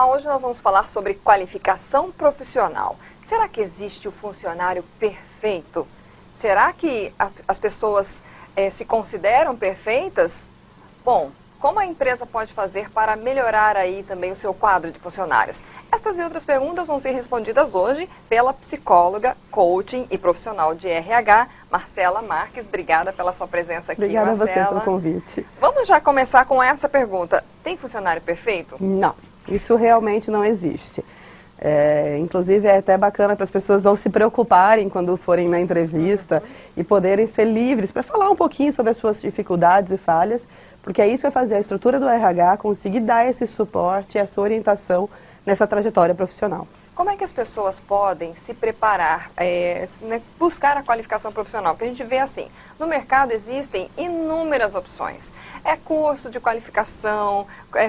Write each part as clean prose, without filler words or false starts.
hoje nós vamos falar sobre qualificação profissional. Será que existe o funcionário perfeito? Será que as pessoas se consideram perfeitas? Bom, como a empresa pode fazer para melhorar aí também o seu quadro de funcionários? Estas e outras perguntas vão ser respondidas hoje pela psicóloga, coaching e profissional de RH, Marcela Marques. Obrigada pela sua presença aqui, Obrigada Marcela. a você pelo convite. Vamos já começar com essa pergunta. Tem funcionário perfeito? Não, isso realmente não existe. Inclusive é até bacana para as pessoas não se preocuparem quando forem na entrevista e poderem ser livres para falar um pouquinho sobre as suas dificuldades e falhas, porque é isso que vai fazer a estrutura do RH conseguir dar esse suporte, essa orientação nessa trajetória profissional. Como é que as pessoas podem se preparar, buscar a qualificação profissional? Porque a gente vê assim, no mercado existem inúmeras opções. É curso de qualificação,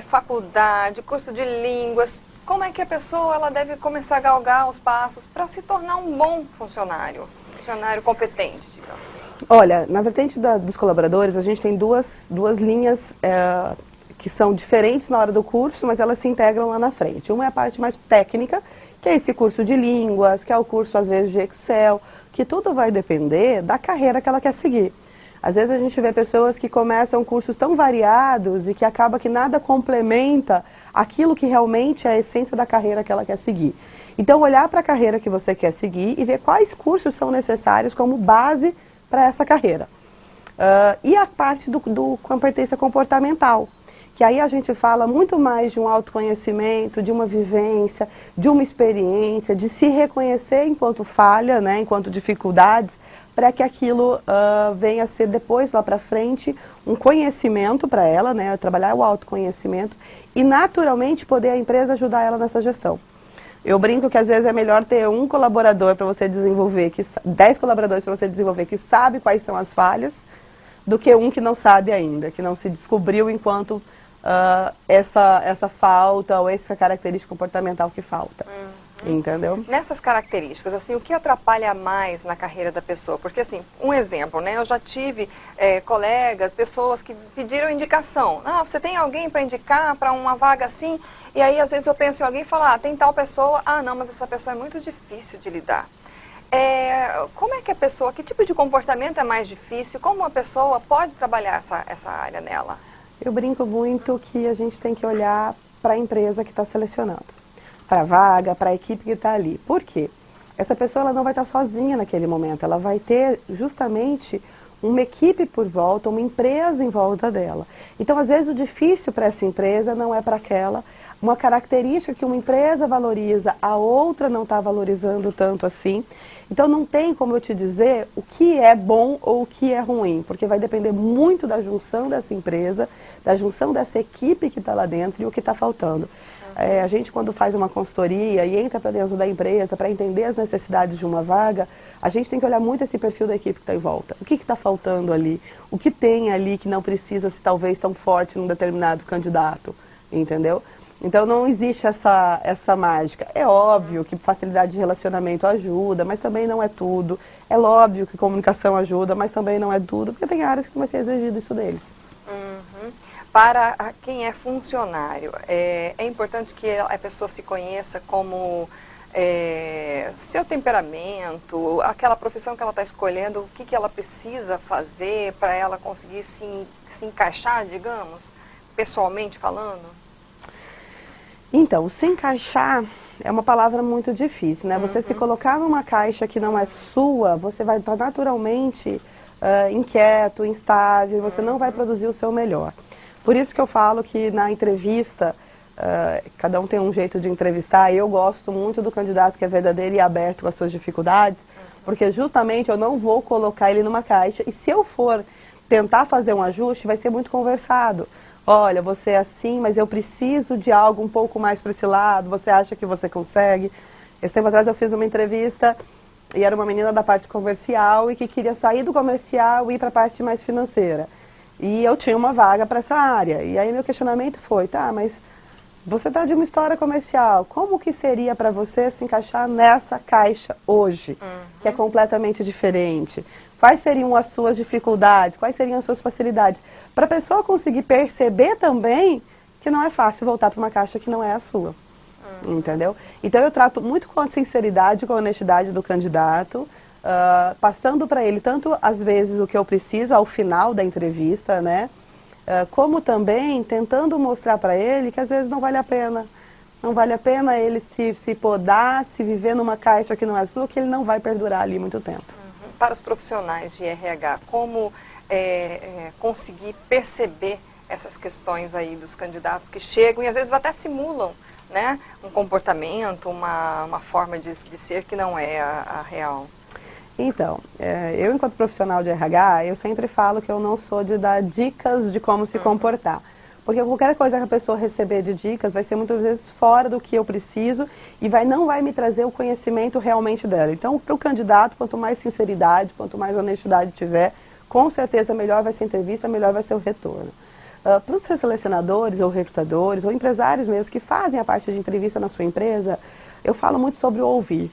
faculdade, curso de línguas. Como é que a pessoa ela deve começar a galgar os passos para se tornar um bom funcionário competente, digamos? Olha, na vertente dos colaboradores, a gente tem duas linhas que são diferentes na hora do curso, mas elas se integram lá na frente. Uma é a parte mais técnica, que é esse curso de línguas, que é o curso, às vezes, de Excel, que tudo vai depender da carreira que ela quer seguir. Às vezes a gente vê pessoas que começam cursos tão variados e que acaba que nada complementa aquilo que realmente é a essência da carreira que ela quer seguir. Então, olhar para a carreira que você quer seguir e ver quais cursos são necessários como base para essa carreira. E a parte do competência comportamental, que aí a gente fala muito mais de um autoconhecimento, de uma vivência, de uma experiência, de se reconhecer enquanto falha, né, enquanto dificuldades, para que aquilo venha a ser depois, lá para frente, um conhecimento para ela, né, trabalhar o autoconhecimento e naturalmente poder a empresa ajudar ela nessa gestão. Eu brinco que às vezes é melhor ter um colaborador para você desenvolver, 10 colaboradores para você desenvolver que sabe quais são as falhas, do que um que não sabe ainda, que não se descobriu enquanto essa falta ou essa característica comportamental que falta. Entendeu? Nessas características, assim, o que atrapalha mais na carreira da pessoa? Porque, assim, um exemplo, né? Eu já tive colegas, pessoas que pediram indicação. Ah, você tem alguém para indicar para uma vaga assim? E aí, às vezes, eu penso em alguém e falo, tem tal pessoa. Ah, não, mas essa pessoa é muito difícil de lidar. Como é que a pessoa, que tipo de comportamento é mais difícil? Como a pessoa pode trabalhar essa área nela? Eu brinco muito que a gente tem que olhar para a empresa que está selecionando, para a vaga, para a equipe que está ali. Por quê? Essa pessoa ela não vai estar sozinha naquele momento, ela vai ter justamente uma equipe por volta, uma empresa em volta dela. Então, às vezes, o difícil para essa empresa não é para aquela. Uma característica que uma empresa valoriza, a outra não está valorizando tanto assim. Então, não tem como eu te dizer o que é bom ou o que é ruim, porque vai depender muito da junção dessa empresa, da junção dessa equipe que está lá dentro e o que está faltando. A gente, quando faz uma consultoria e entra para dentro da empresa para entender as necessidades de uma vaga, a gente tem que olhar muito esse perfil da equipe que está em volta. O que está faltando ali? O que tem ali que não precisa ser talvez tão forte num determinado candidato? Entendeu? Então não existe essa mágica. É óbvio que facilidade de relacionamento ajuda, mas também não é tudo. É óbvio que comunicação ajuda, mas também não é tudo, porque tem áreas que vai ser exigido isso deles. Para quem é funcionário, é importante que a pessoa se conheça como seu temperamento, aquela profissão que ela está escolhendo, o que ela precisa fazer para ela conseguir se encaixar, digamos, pessoalmente falando? Então, se encaixar é uma palavra muito difícil, né? Você se colocar numa caixa que não é sua, você vai estar naturalmente inquieto, instável, e você não vai produzir o seu melhor. Por isso que eu falo que na entrevista, cada um tem um jeito de entrevistar, e eu gosto muito do candidato que é verdadeiro e aberto com as suas dificuldades, porque justamente eu não vou colocar ele numa caixa, e se eu for tentar fazer um ajuste, vai ser muito conversado. Olha, você é assim, mas eu preciso de algo um pouco mais para esse lado, você acha que você consegue? Esse tempo atrás eu fiz uma entrevista e era uma menina da parte comercial e que queria sair do comercial e ir para a parte mais financeira. E eu tinha uma vaga para essa área. E aí meu questionamento foi, tá, mas você está de uma história comercial, como que seria para você se encaixar nessa caixa hoje, que é completamente diferente? Quais seriam as suas dificuldades? Quais seriam as suas facilidades? Para a pessoa conseguir perceber também que não é fácil voltar para uma caixa que não é a sua. Entendeu? Então eu trato muito com a sinceridade, com a honestidade do candidato, passando para ele tanto às vezes o que eu preciso ao final da entrevista, né? Como também tentando mostrar para ele que às vezes não vale a pena. Não vale a pena ele se podar, se viver numa caixa que não é sua, que ele não vai perdurar ali muito tempo. Para os profissionais de RH, como conseguir perceber essas questões aí dos candidatos que chegam e às vezes até simulam, né, um comportamento, uma forma de ser que não é a real? Então, eu enquanto profissional de RH, eu sempre falo que eu não sou de dar dicas de como se comportar. Porque qualquer coisa que a pessoa receber de dicas vai ser muitas vezes fora do que eu preciso e não vai me trazer o conhecimento realmente dela. Então, para o candidato, quanto mais sinceridade, quanto mais honestidade tiver, com certeza melhor vai ser a entrevista, melhor vai ser o retorno. Para os selecionadores ou recrutadores ou empresários mesmo que fazem a parte de entrevista na sua empresa, eu falo muito sobre o ouvir.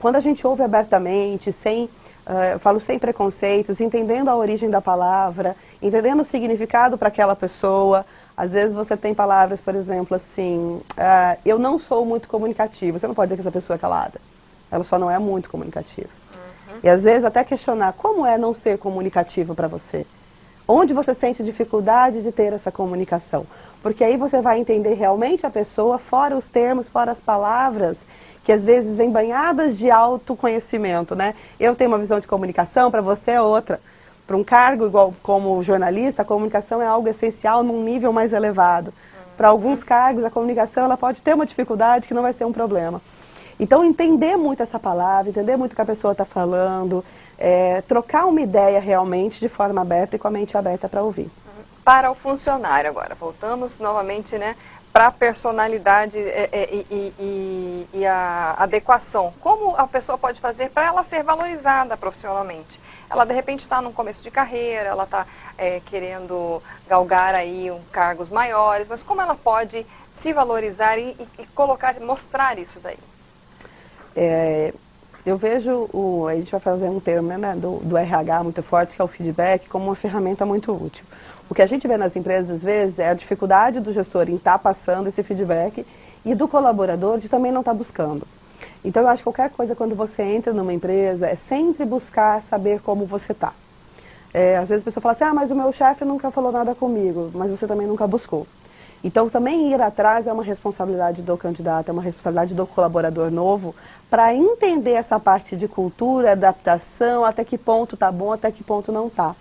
Quando a gente ouve abertamente, eu falo sem preconceitos, entendendo a origem da palavra, entendendo o significado para aquela pessoa. Às vezes você tem palavras, por exemplo, assim, eu não sou muito comunicativa. Você não pode dizer que essa pessoa é calada. Ela só não é muito comunicativa. E às vezes até questionar como é não ser comunicativo para você. Onde você sente dificuldade de ter essa comunicação? Porque aí você vai entender realmente a pessoa, fora os termos, fora as palavras, que às vezes vêm banhadas de autoconhecimento, né? Eu tenho uma visão de comunicação, para você é outra. Para um cargo igual como jornalista, a comunicação é algo essencial num nível mais elevado. Para alguns cargos, a comunicação ela pode ter uma dificuldade que não vai ser um problema. Então, entender muito essa palavra, entender muito o que a pessoa está falando, trocar uma ideia realmente de forma aberta e com a mente aberta para ouvir. Para o funcionário agora, voltamos novamente, né, para a personalidade e a adequação. Como a pessoa pode fazer para ela ser valorizada profissionalmente? Ela, de repente, está no começo de carreira, ela está querendo galgar aí cargos maiores, mas como ela pode se valorizar e mostrar isso daí? Eu vejo, a gente vai fazer um termo, né, do RH muito forte, que é o feedback, como uma ferramenta muito útil. O que a gente vê nas empresas, às vezes, é a dificuldade do gestor em estar passando esse feedback e do colaborador de também não estar buscando. Então, eu acho que qualquer coisa, quando você entra numa empresa, é sempre buscar saber como você está. Às vezes a pessoa fala assim, mas o meu chefe nunca falou nada comigo, mas você também nunca buscou. Então, também ir atrás é uma responsabilidade do candidato, é uma responsabilidade do colaborador novo, para entender essa parte de cultura, adaptação, até que ponto está bom, até que ponto não está.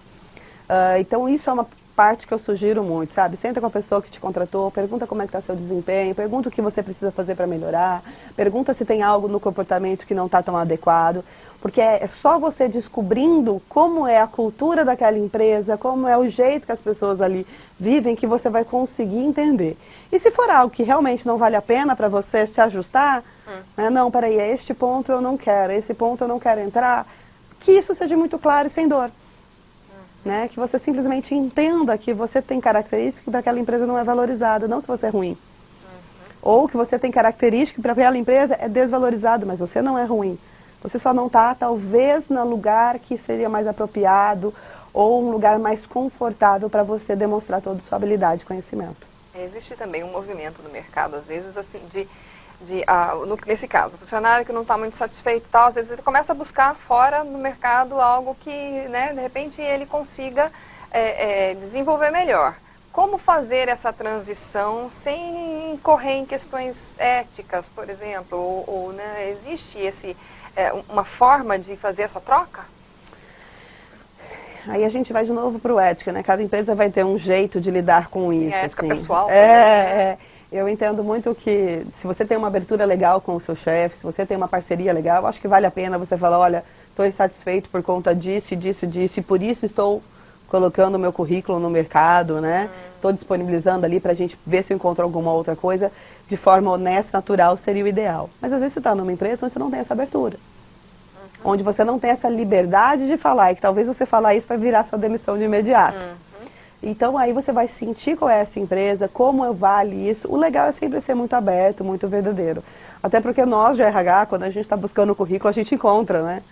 Então, isso é uma parte que eu sugiro muito, sabe? Senta com a pessoa que te contratou, pergunta como é que está seu desempenho, pergunta o que você precisa fazer para melhorar, pergunta se tem algo no comportamento que não está tão adequado, porque é só você descobrindo como é a cultura daquela empresa, como é o jeito que as pessoas ali vivem, que você vai conseguir entender. E se for algo que realmente não vale a pena para você se ajustar, né? Não, peraí, este ponto eu não quero, esse ponto eu não quero entrar, que isso seja muito claro e sem dor. Né? Que você simplesmente entenda que você tem características que para aquela empresa não é valorizada, não que você é ruim. Ou que você tem características que para aquela empresa é desvalorizado, mas você não é ruim. Você só não está, talvez, no lugar que seria mais apropriado ou um lugar mais confortável para você demonstrar toda a sua habilidade e conhecimento. Existe também um movimento no mercado, às vezes, assim, nesse caso, o funcionário que não está muito satisfeito e tal, às vezes ele começa a buscar fora no mercado algo que, né, de repente ele consiga desenvolver melhor. Como fazer essa transição sem incorrer em questões éticas, por exemplo? Né, existe uma forma de fazer essa troca? Aí a gente vai de novo para o ética, né? Cada empresa vai ter um jeito de lidar com isso. É ética assim. pessoal. Eu entendo muito que se você tem uma abertura legal com o seu chefe, se você tem uma parceria legal, eu acho que vale a pena você falar, olha, estou insatisfeito por conta disso e disso e disso, e por isso estou colocando o meu currículo no mercado, né? Estou disponibilizando ali para a gente ver se eu encontro alguma outra coisa de forma honesta, natural, seria o ideal. Mas às vezes você está numa empresa onde você não tem essa abertura. Onde você não tem essa liberdade de falar, e que talvez você falar isso vai virar sua demissão de imediato. Então aí você vai sentir qual é essa empresa, como vale isso. O legal é sempre ser muito aberto, muito verdadeiro. Até porque nós de RH, quando a gente está buscando o currículo, a gente encontra, né?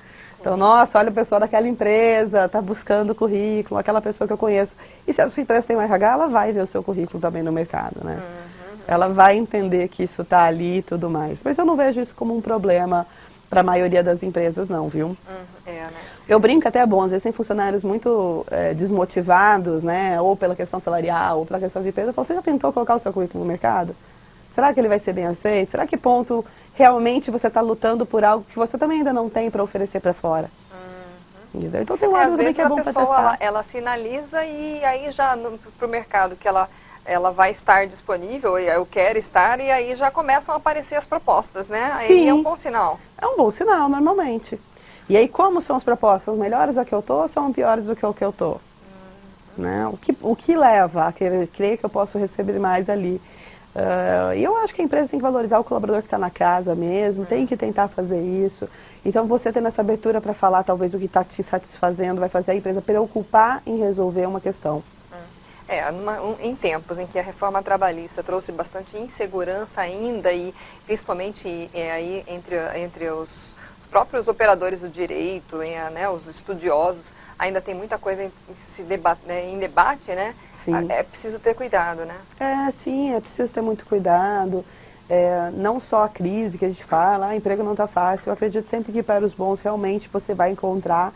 Então, nossa, olha o pessoal daquela empresa, está buscando o currículo, aquela pessoa que eu conheço. E se a sua empresa tem um RH, ela vai ver o seu currículo também no mercado, né? Ela vai entender que isso está ali e tudo mais. Mas eu não vejo isso como um problema para a maioria das empresas, não, viu? Né? Eu brinco até, bom, às vezes tem funcionários muito desmotivados, né? Ou pela questão salarial, ou pela questão de empresa. Eu falo, você já tentou colocar o seu currículo no mercado? Será que ele vai ser bem aceito? Será que ponto realmente você está lutando por algo que você também ainda não tem para oferecer para fora? Então tem um lado também que é bom para testar. Às vezes a pessoa, ela sinaliza e aí já para o mercado que ela vai estar disponível, e eu quero estar, e aí já começam a aparecer as propostas, né? Aí Sim, é um bom sinal. É um bom sinal, normalmente. E aí como são as propostas? São melhores do que eu estou ou são piores do que o que eu estou? Né? O que leva a crer que eu posso receber mais ali? E eu acho que a empresa tem que valorizar o colaborador que está na casa mesmo, tem que tentar fazer isso. Então você tendo essa abertura para falar talvez o que está te satisfazendo, vai fazer a empresa preocupar em resolver uma questão. Em tempos em que a reforma trabalhista trouxe bastante insegurança ainda, e principalmente aí entre os próprios operadores do direito, né, os estudiosos, ainda tem muita coisa em debate, né? Sim. É preciso ter cuidado, né? Sim, é preciso ter muito cuidado. Não só a crise que a gente fala, emprego não está fácil. Eu acredito sempre que para os bons realmente você vai encontrar.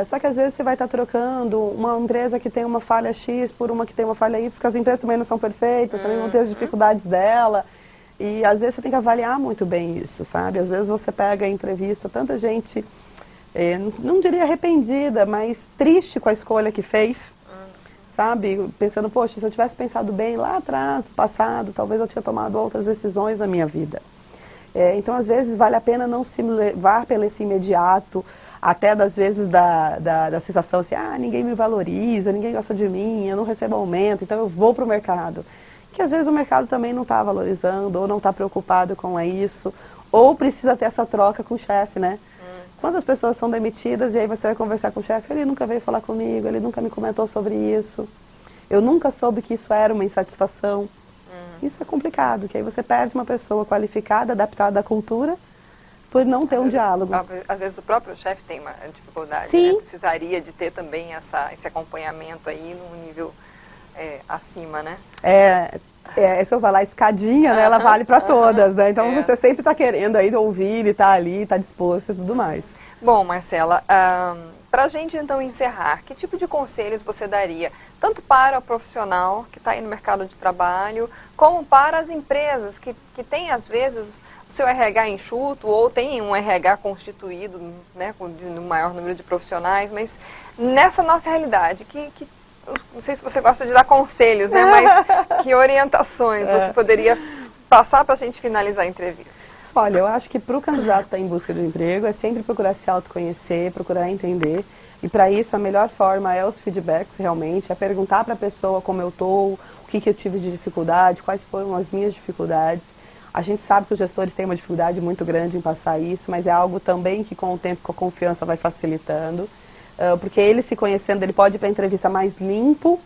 Só que às vezes você vai estar trocando uma empresa que tem uma falha X por uma que tem uma falha Y, porque as empresas também não são perfeitas, também vão ter as dificuldades dela. E às vezes você tem que avaliar muito bem isso, sabe? Às vezes você pega em entrevista tanta gente, não diria arrependida, mas triste com a escolha que fez, sabe? Pensando, poxa, se eu tivesse pensado bem lá atrás, no passado, talvez eu tinha tomado outras decisões na minha vida. Então às vezes vale a pena não se levar pelo esse imediato, até das vezes da sensação assim, ninguém me valoriza, ninguém gosta de mim, eu não recebo aumento, então eu vou para o mercado. Que às vezes o mercado também não está valorizando, ou não está preocupado com isso, ou precisa ter essa troca com o chefe, né? Quando as pessoas são demitidas e aí você vai conversar com o chefe, ele nunca veio falar comigo, ele nunca me comentou sobre isso, eu nunca soube que isso era uma insatisfação. Isso é complicado, que aí você perde uma pessoa qualificada, adaptada à cultura, por não ter um diálogo. Às vezes o próprio chefe tem uma dificuldade, Sim. né? Precisaria de ter também esse acompanhamento aí num nível acima, né? Se eu falar escadinha, né, ela vale para todas, né? Então você sempre está querendo aí ouvir, estar ali, estar disposto e tudo mais. Bom, Marcela, para a gente então encerrar, que tipo de conselhos você daria, tanto para o profissional que está aí no mercado de trabalho, como para as empresas que têm às vezes o seu RH enxuto ou tem um RH constituído, né, no maior número de profissionais, mas nessa nossa realidade, não sei se você gosta de dar conselhos, né, mas que orientações você poderia passar para a gente finalizar a entrevista? Olha, eu acho que para o candidato que está em busca de um emprego é sempre procurar se autoconhecer, procurar entender. E para isso a melhor forma é os feedbacks realmente, é perguntar para a pessoa como eu estou, o que eu tive de dificuldade, quais foram as minhas dificuldades. A gente sabe que os gestores têm uma dificuldade muito grande em passar isso, mas é algo também que com o tempo, com a confiança vai facilitando. Porque ele se conhecendo, ele pode ir para a entrevista mais limpo.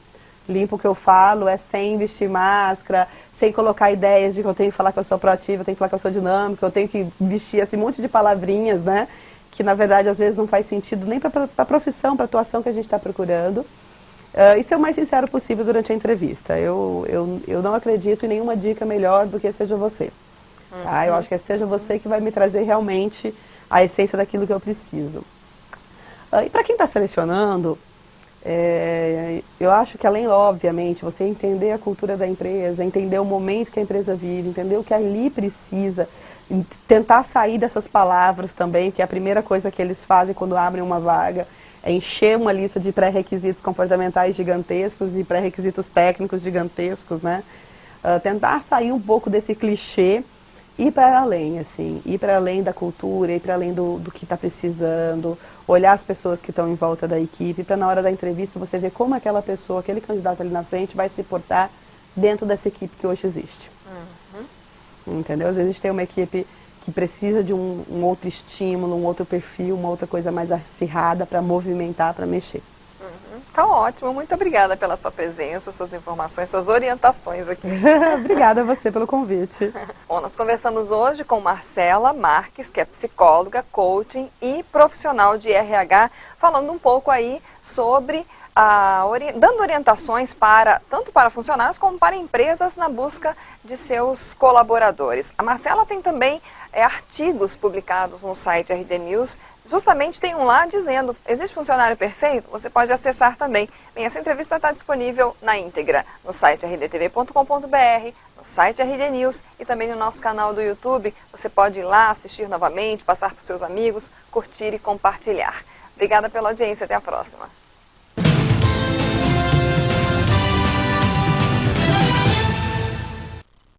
Limpo que eu falo é sem vestir máscara, sem colocar ideias de que eu tenho que falar que eu sou proativa, eu tenho que falar que eu sou dinâmica, eu tenho que vestir esse monte de palavrinhas, né? Que na verdade às vezes não faz sentido nem para a profissão, para a atuação que a gente está procurando. E ser o mais sincero possível durante a entrevista. Eu não acredito em nenhuma dica melhor do que seja você. Tá? Eu acho que seja você que vai me trazer realmente a essência daquilo que eu preciso. E para quem está selecionando, eu acho que além, obviamente, você entender a cultura da empresa, entender o momento que a empresa vive, entender o que ali precisa, tentar sair dessas palavras também, que é a primeira coisa que eles fazem quando abrem uma vaga, é encher uma lista de pré-requisitos comportamentais gigantescos e pré-requisitos técnicos gigantescos, né? Tentar sair um pouco desse clichê ir para além, assim, ir para além da cultura, ir para além do que está precisando, olhar as pessoas que estão em volta da equipe, para na hora da entrevista você ver como aquela pessoa, aquele candidato ali na frente vai se portar dentro dessa equipe que hoje existe. Entendeu? Às vezes tem uma equipe que precisa de um outro estímulo, um outro perfil, uma outra coisa mais acirrada para movimentar, para mexer. Tá ótimo, muito obrigada pela sua presença, suas informações, suas orientações aqui. Obrigada a você pelo convite. Bom, nós conversamos hoje com Marcela Marques, que é psicóloga, coaching e profissional de RH, falando um pouco aí sobre dando orientações tanto para funcionários como para empresas na busca de seus colaboradores. A Marcela tem também artigos publicados no site RD News. Justamente tem um lá dizendo, existe funcionário perfeito? Você pode acessar também. Bem, essa entrevista está disponível na íntegra no site rdtv.com.br, no site RD News e também no nosso canal do YouTube. Você pode ir lá assistir novamente, passar para os seus amigos, curtir e compartilhar. Obrigada pela audiência, até a próxima.